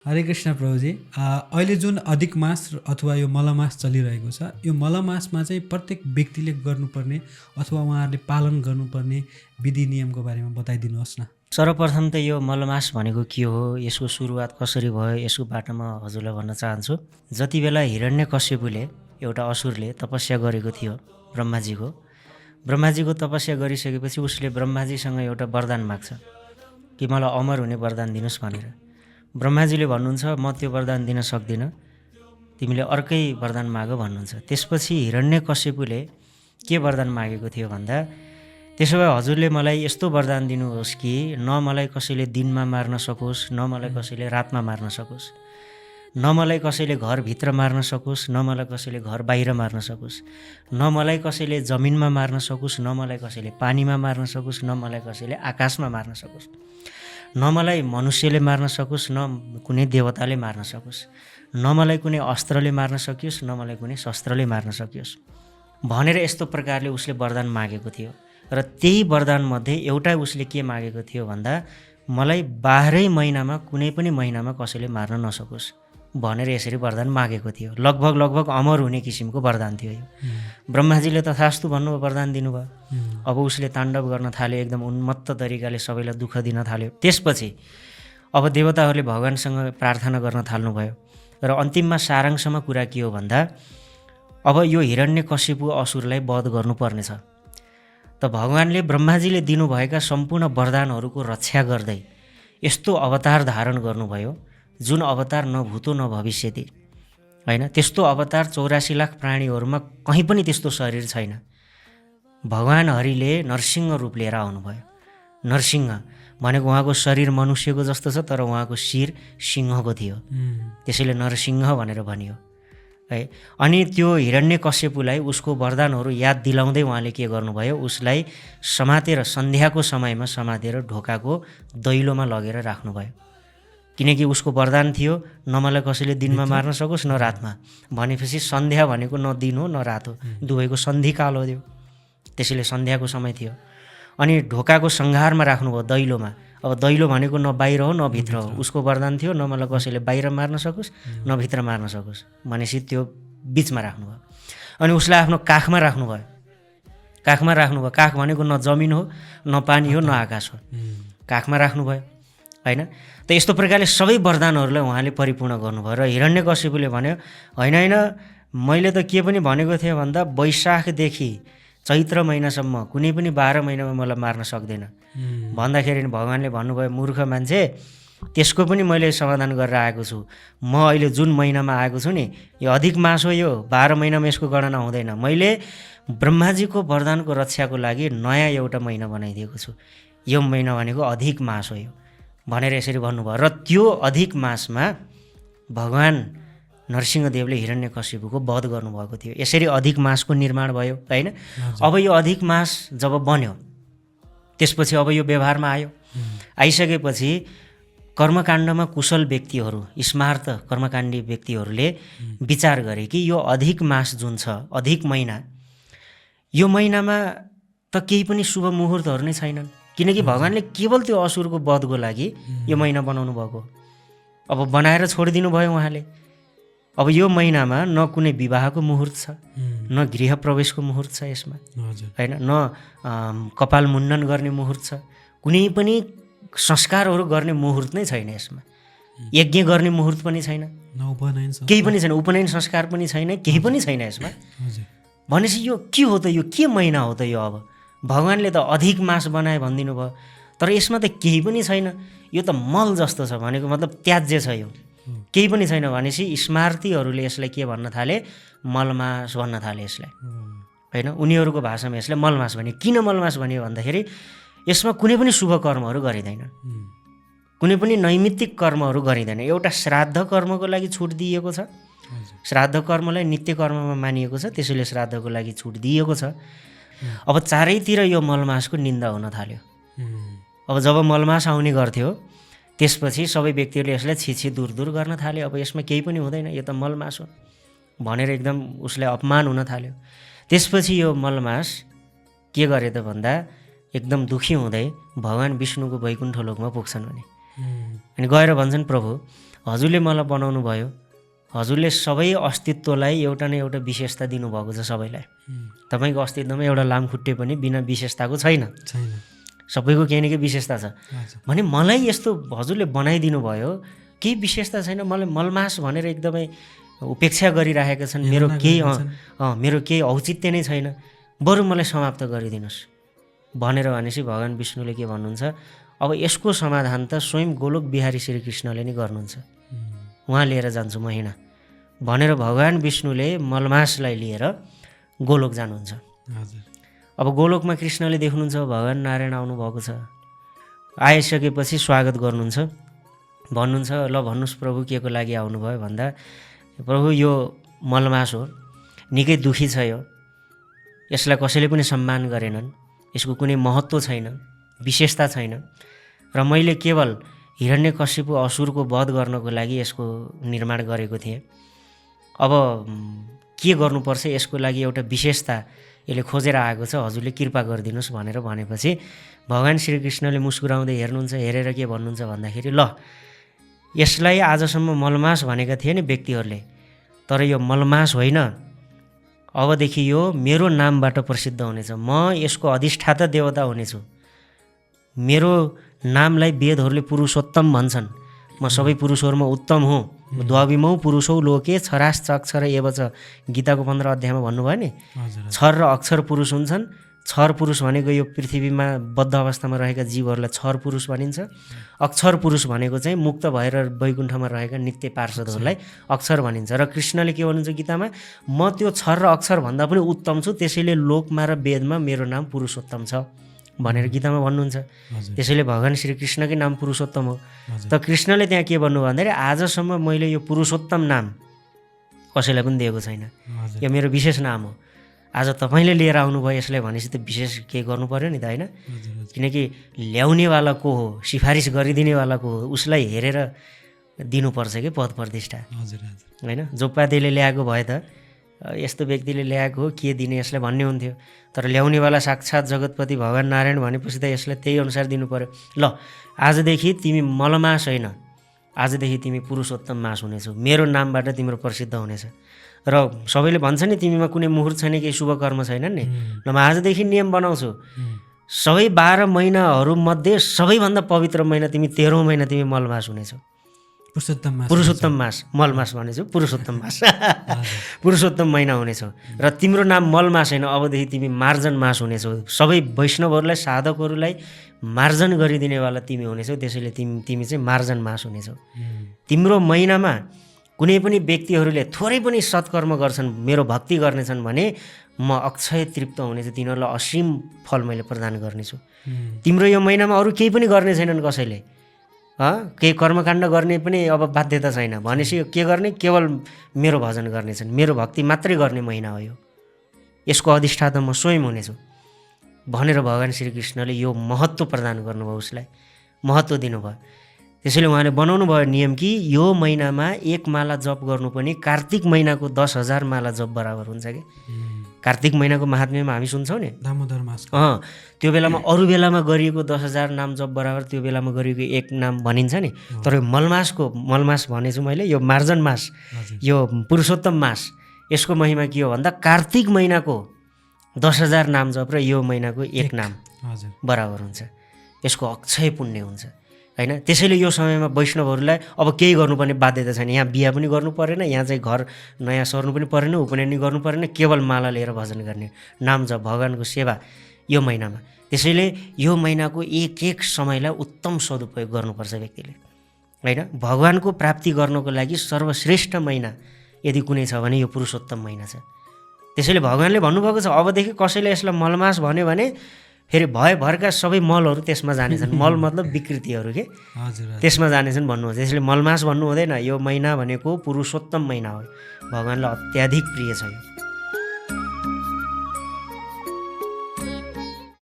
हरे कृष्ण प्रभुजी। अहिले जुन अधिक मास अथवा यो मलमास चलिरहेको छ, यो मलमासमा चाहिँ प्रत्येक व्यक्तिले गर्नुपर्ने अथवा उहाँहरूले पालन गर्नुपर्ने विधि नियमको बारेमा बताइदिनुहोस् न। सर्वप्रथम त यो मलमास भनेको के हो, यसको सुरुवात कसरी भयो, यसको बाटोमा हजुरलाई भन्न चाहन्छु। जति बेला हिरण्यकश्यपुले एउटा असुरले तपस्या गरेको थियो ब्रह्माजीको तपस्या गरिसकेपछि उसले ब्रह्माजीसँग एउटा वरदान माग्छ कि मलाई अमर हुने वरदान दिनुहोस् भनेर। ब्रह्माजीले भन्नुहुन्छ म त्यो वरदान दिन सक्दिनँ, तिमीले अर्कै वरदान माग भन्नुहुन्छ। त्यसपछि हिरण्यकश्यपुले के वरदान मागेको थियो भन्दा, त्यसो भए हजुरले मलाई यस्तो वरदान दिनुहोस् कि न मलाई कसैले दिनमा मार्न सकोस्, न मलाई कसैले रातमा मार्न सकोस्, न मलाई कसैले घरभित्र मार्न सकोस्, न मलाई कसैले घर बाहिर मार्न सकोस्, न मलाई कसैले जमिनमा मार्न सकोस्, न मलाई कसैले पानीमा मार्न सकोस्, न मलाई कसैले आकाशमा मार्न सकोस्, न मलाई मनुष्यले मार्न सकोस्, न कुनै देवताले मार्न सकोस्, न मलाई कुनै अस्त्रले मार्न सकियोस्, न मलाई कुनै शस्त्रले मार्न सकियोस् भनेर यस्तो प्रकारले उसले वरदान मागेको थियो। र त्यही वरदानमध्ये एउटा उसले के मागेको थियो भन्दा, मलाई 12 महिनामा कुनै पनि महिनामा कसैले मार्न नसकोस् भनेर यसरी वरदान मागेको थियो। लगभग अमर हुने किसिमको वरदान थियो यो। ब्रह्माजीले तथास्तु भन्नुभयो, वरदान दिनुभयो। अब उसले ताण्डव गर्न थाल्यो, एकदम उन्मत्त तरिकाले सबैलाई दुःख दिन थाल्यो। त्यसपछि अब देवताहरूले भगवानसँग प्रार्थना गर्न थाल्नुभयो र अन्तिममा सारांशमा कुरा के हो भन्दा, अब यो हिरण्यकश्यपु असुरलाई वध गर्नुपर्नेछ। त भगवानले ब्रह्माजीले दिनुभएका सम्पूर्ण वरदानहरूको रक्षा गर्दै यस्तो अवतार धारण गर्नुभयो, जुन अवतार न भूतो न भविष्यति होइन। त्यस्तो अवतार 84 लाख प्राणीहरूमा कहीँ पनि त्यस्तो शरीर छैन। भगवान हरिले नरसिंह रूप लिएर आउनुभयो। नरसिंह भनेको उहाँको शरीर मनुष्यको जस्तो छ, तर उहाँको शिर सिंहको थियो, त्यसैले नरसिंह भनेर भनियो है। अनि त्यो हिरण्यकश्यपुलाई उसको वरदानहरू याद दिलाउँदै उहाँले के गर्नुभयो, उसलाई समातेर सन्ध्याको समयमा समातेर ढोकाको दैलोमा लगेर राख्नुभयो। किनकि उसको वरदान थियो न मलाई कसैले दिनमा मार्न सकोस् न रातमा, भनेपछि सन्ध्या भनेको न दिन हो न रात हो, दुवैको सन्धिकाल हो त्यो। त्यसैले सन्ध्याको समय थियो। अनि ढोकाको सङ्घारमा राख्नुभयो, दैलोमा। अब दैलो भनेको न बाहिर हो न भित्र हो। उसको वरदान थियो न मलाई कसैले बाहिर मार्न सकोस् न भित्र मार्न सकोस्, भनेपछि त्यो बिचमा राख्नुभयो। अनि उसलाई आफ्नो काखमा राख्नुभयो। काख भनेको न जमिन हो न पानी हो न आकाश हो, काखमा राख्नुभयो होइन। त यस्तो प्रकारले सबै वरदानहरूलाई उहाँले परिपूर्ण गर्नुभयो। र हिरण्यकश्यपुले भन्यो, होइन मैले त के पनि भनेको थिएँ भन्दा, वैशाखदेखि चैत्र महिनासम्म कुनै पनि 12 महिनामा मलाई मार्न सक्दैन भन्दाखेरि भगवानले भन्नुभयो, मूर्ख मान्छे, त्यसको पनि मैले समाधान गरेर आएको छु। म अहिले जुन महिनामा आएको छु नि, यो अधिक मास हो, यो 12 महिनामा यसको गणना हुँदैन। मैले ब्रह्माजीको वरदानको रक्षाको लागि नयाँ एउटा महिना बनाइदिएको छु, यो महिना भनेको अधिक मास हो यो भनेर यसरी भन्नुभयो। र त्यो अधिक मासमा भगवान नरसिंहदेवले हिरण्यकश्यपुको वध गर्नुभएको थियो। यसरी अधिक मासको निर्माण भयो होइन। अब यो अधिक मास जब बन्यो, त्यसपछि अब यो व्यवहारमा आयो। आइसकेपछि कर्मकाण्डमा कुशल व्यक्तिहरू, स्मार्त कर्मकाण्डी व्यक्तिहरूले विचार गरे कि यो अधिक मास जुन छ, अधिक महिना, यो महिनामा त केही पनि शुभ मुहुर्तहरू नै छैनन्। किनकि भगवानले केवल त्यो असुरको वधको लागि यो महिना बनाउनु भएको। अब बनाएर छोडिदिनु भयो उहाँले। अब यो महिनामा न कुनै विवाहको मुहुर्त छ, न गृह प्रवेशको मुहुर्त छ यसमा होइन, न कपाल मुण्डन गर्ने मुहुर्त छ, कुनै पनि संस्कारहरू गर्ने मुहुर्त नै छैन यसमा। यज्ञ गर्ने मुहुर्त पनि छैन, केही पनि छैन, उपनयन संस्कार पनि छैन, केही पनि छैन यसमा। भनेपछि यो के हो त, यो के महिना हो त यो? अब भगवानले त अधिक मास बनाए भनिदिनु भयो, तर यसमा त केही पनि छैन, यो त मल जस्तो छ, भनेको मतलब त्याज्य छ, यो केही पनि छैन। भनेपछि स्मार्तीहरूले यसलाई के भन्न थाले, मलमास भन्न थाले यसलाई होइन। उनीहरूको भाषामा यसलाई मलमास भन्यो। किन मलमास भन्यो भन्दाखेरि यसमा कुनै पनि शुभ कर्महरू गरिँदैन, कुनै पनि नैमित्तिक कर्महरू गरिँदैन। एउटा श्राद्ध कर्मको लागि छुट दिइएको छ, श्राद्ध कर्मलाई नित्य कर्ममा मानिएको छ, त्यसैले श्राद्धको लागि छुट दिइएको छ। अब चारैतिर यो मलमासको निन्दा हुन थाल्यो। अब जब मलमास आउने गर्थ्यो, त्यसपछि सबै व्यक्तिहरूले यसलाई छिछि दूर गर्न थाल्यो। अब यसमा केही पनि हुँदैन, यो त मलमास हो भनेर एकदम उसलाई अपमान हुन थाल्यो। त्यसपछि यो मलमास के गरे त भन्दा, एकदम दुखी हुँदै भगवान विष्णुको वैकुण्ठ लोकमा पुग्छन् भने। अनि गएर भन्छन्, प्रभु हजुरले मलाई बनाउनु भयो, हजुरले सबै अस्तित्वलाई एउटा न एउटा विशेषता दिनुभएको छ सबैलाई। तपाईँको अस्तित्वमा एउटा लामखुट्टे पनि बिना विशेषताको छैन, सबैको केही न केही विशेषता छ। भने मलाई यस्तो हजुरले बनाइदिनु भयो, केही विशेषता छैन, मलाई मलमास भनेर एकदमै उपेक्षा गरिराखेका छन्, मेरो केही औचित्य नै छैन, बरु मलाई समाप्त गरिदिनुहोस् भनेर भनेपछि भगवान् विष्णुले के भन्नुहुन्छ, अब यसको समाधान त स्वयं गोलोक बिहारी श्रीकृष्णले नै गर्नुहुन्छ, उहाँ लिएर जान्छु म हिँड भनेर भगवान् विष्णुले मलमासलाई लिएर गोलोक जानुहुन्छ। अब गोलोकमा कृष्णले देख्नुहुन्छ भगवान् नारायण आउनुभएको छ, आइसकेपछि स्वागत गर्नुहुन्छ, भन्नुहुन्छ ल भन्नुहोस् प्रभु के को लागि आउनुभयो भन्दा प्रभु यो मलमास हो, निकै दुखी छ, यो यसलाई कसैले पनि सम्मान गरेनन्, यसको कुनै महत्त्व छैन, विशेषता छैन, र मैले केवल हिरण्यकशिपु असुरको वध गर्नको लागि यसको निर्माण गरेको थिएँ। अब के गर्नुपर्छ, यसको लागि एउटा विशेषता यसले खोजेर आएको छ, हजुरले कृपा गरिदिनुहोस् भनेर भनेपछि भगवान् श्रीकृष्णले मुस्कुराउँदै हेर्नुहुन्छ, हेरेर के भन्नुहुन्छ भन्दाखेरि ल यसलाई आजसम्म मलमास भनेका थिए नि व्यक्तिहरूले, तर यो मलमास होइन, अबदेखि यो मेरो नामबाट प्रसिद्ध हुनेछ, म यसको अधिष्ठाता देवता हुनेछु, मेरो नामलाई वेदहरूले पुरुषोत्तम भन्छन्, म सबै पुरुषहरूमा उत्तम हुँ, द्वाविमौ पुरुषौ लोके छराश्चक्षर एव छ, गीताको 15 अध्यायमा भन्नुभयो नि, छर र अक्षर पुरुष हुन्छन्। छर पुरुष भनेको यो पृथ्वीमा बद्ध अवस्थामा रहेका जीवहरूलाई छर पुरुष भनिन्छ, अक्षर पुरुष भनेको चाहिँ मुक्त भएर वैकुण्ठमा रहेका नित्य पार्षदहरूलाई अक्षर भनिन्छ। र कृष्णले के भन्नुहुन्छ गीतामा, म त्यो छर र अक्षर भन्दा पनि उत्तम छु, त्यसैले लोकमा र वेदमा मेरो नाम पुरुषोत्तम छ भनेर गीतामा भन्नुहुन्छ। त्यसैले भगवान् श्रीकृष्णकै नाम पुरुषोत्तम हो। त कृष्णले त्यहाँ के भन्नु भन्दाखेरि आजसम्म मैले यो पुरुषोत्तम नाम कसैलाई पनि दिएको छैन, यो मेरो विशेष नाम हो, आज तपाईँले लिएर आउनुभयो यसलाई भनेपछि त विशेष केही गर्नु पऱ्यो नि त, होइन? किनकि ल्याउनेवाला को हो, सिफारिस गरिदिनेवाला को हो, उसलाई हेरेर दिनुपर्छ कि पद प्रतिष्ठा, होइन? जोपादेले ल्याएको भए त यस्तो व्यक्तिले ल्याएको हो के दिने यसलाई भन्ने हुन्थ्यो, तर ल्याउनेवाला साक्षात् जगतपति भगवान् नारायण भनेपछि त यसलाई त्यही अनुसार दिनु पऱ्यो। ल आजदेखि तिमी मलमास होइन, आजदेखि तिमी पुरुषोत्तम मास हुनेछौ, मेरो नामबाट तिम्रो प्रसिद्ध हुनेछ। र सबैले भन्छ नि तिमीमा कुनै मुहुर्त छैन, केही शुभ कर्म छैन नि, ल म आजदेखि नियम बनाउँछु, सबै 12 महिनाहरूमध्ये सबैभन्दा पवित्र महिना तिमी 13औँ महिना तिमी मलमास हुनेछौ, पुरुषोत्तम मास, मलमास भनेछु पुरुषोत्तम मास, पुरुषोत्तम महिना हुनेछौ, र तिम्रो नाम मलमास होइन, अबदेखि तिमी मार्जन मास हुनेछौ, सबै वैष्णवहरूलाई साधकहरूलाई मार्जन गरिदिनेवाला तिमी हुनेछौ, त्यसैले तिमी चाहिँ मार्जन मास हुनेछौ। तिम्रो महिनामा कुनै पनि व्यक्तिहरूले थोरै पनि सत्कर्म गर्छन्, मेरो भक्ति गर्नेछन् भने म अक्षय तृप्त हुनेछु, तिनीहरूलाई असीम फल मैले प्रदान गर्नेछु। तिम्रो यो महिनामा अरू केही पनि गर्ने छैनन्, कसैले केही कर्मकाण्ड गर्ने पनि अब बाध्यता छैन, भनेपछि के गर्ने, केवल मेरो भजन गर्नेछन्, मेरो भक्ति मात्रै गर्ने महिना हो यो, यसको अधिष्ठाता म स्वयं हुनेछु भनेर भगवान् श्रीकृष्णले यो महत्त्व प्रदान गर्नुभयो, उसलाई महत्त्व दिनुभयो। त्यसैले उहाँले बनाउनु भयो नियम कि यो महिनामा 1 माला जप गर्नु पनि कार्तिक महिनाको 10,000 माला जप बराबर हुन्छ कि। कार्तिक महिनाको महात्म्यमा हामी सुन्छौँ नि, दामोदर मास, त्यो बेलामा अरू बेलामा गरिएको 10,000 नाम जप बराबर त्यो बेलामा गरिएको एक नाम भनिन्छ नि, तर मलमास भनेछु मैले, यो मार्जन मास, यो पुरुषोत्तम मास, यसको महिमा के हो भन्दा कार्तिक महिनाको 10,000 नाम जप र यो महिनाको 1 नाम बराबर हुन्छ, यसको अक्षय पुण्य हुन्छ, होइन? त्यसैले यो समयमा वैष्णवहरूलाई अब केही गर्नुपर्ने बाध्यता छैन, यहाँ बिहा पनि गर्नु परेन, यहाँ चाहिँ घर नयाँ सर्नु पनि परेन, उपनयन गर्नु परेन, केवल माला लिएर भजन गर्ने, नाम जप, भगवानको सेवा यो महिनामा। त्यसैले यो महिनाको एक समयलाई उत्तम सदुपयोग गर्नुपर्छ व्यक्तिले, होइन? भगवानको प्राप्ति गर्नको लागि सर्वश्रेष्ठ महिना यदि कुनै छ भने यो पुरुषोत्तम महिना छ। त्यसैले भगवानले भन्नुभएको छ अबदेखि कसैले यसलाई मलमास भन्यो भने फेरि भयभरका सबै मलहरू त्यसमा जानेछन्, मल मतलब विकृतिहरू के त्यसमा जानेछन् भन्नुहुन्छ। त्यसैले मलमास भन्नु हुँदैन, यो महिना भनेको पुरुषोत्तम महिना हो, भगवानलाई अत्याधिक प्रिय छ यो।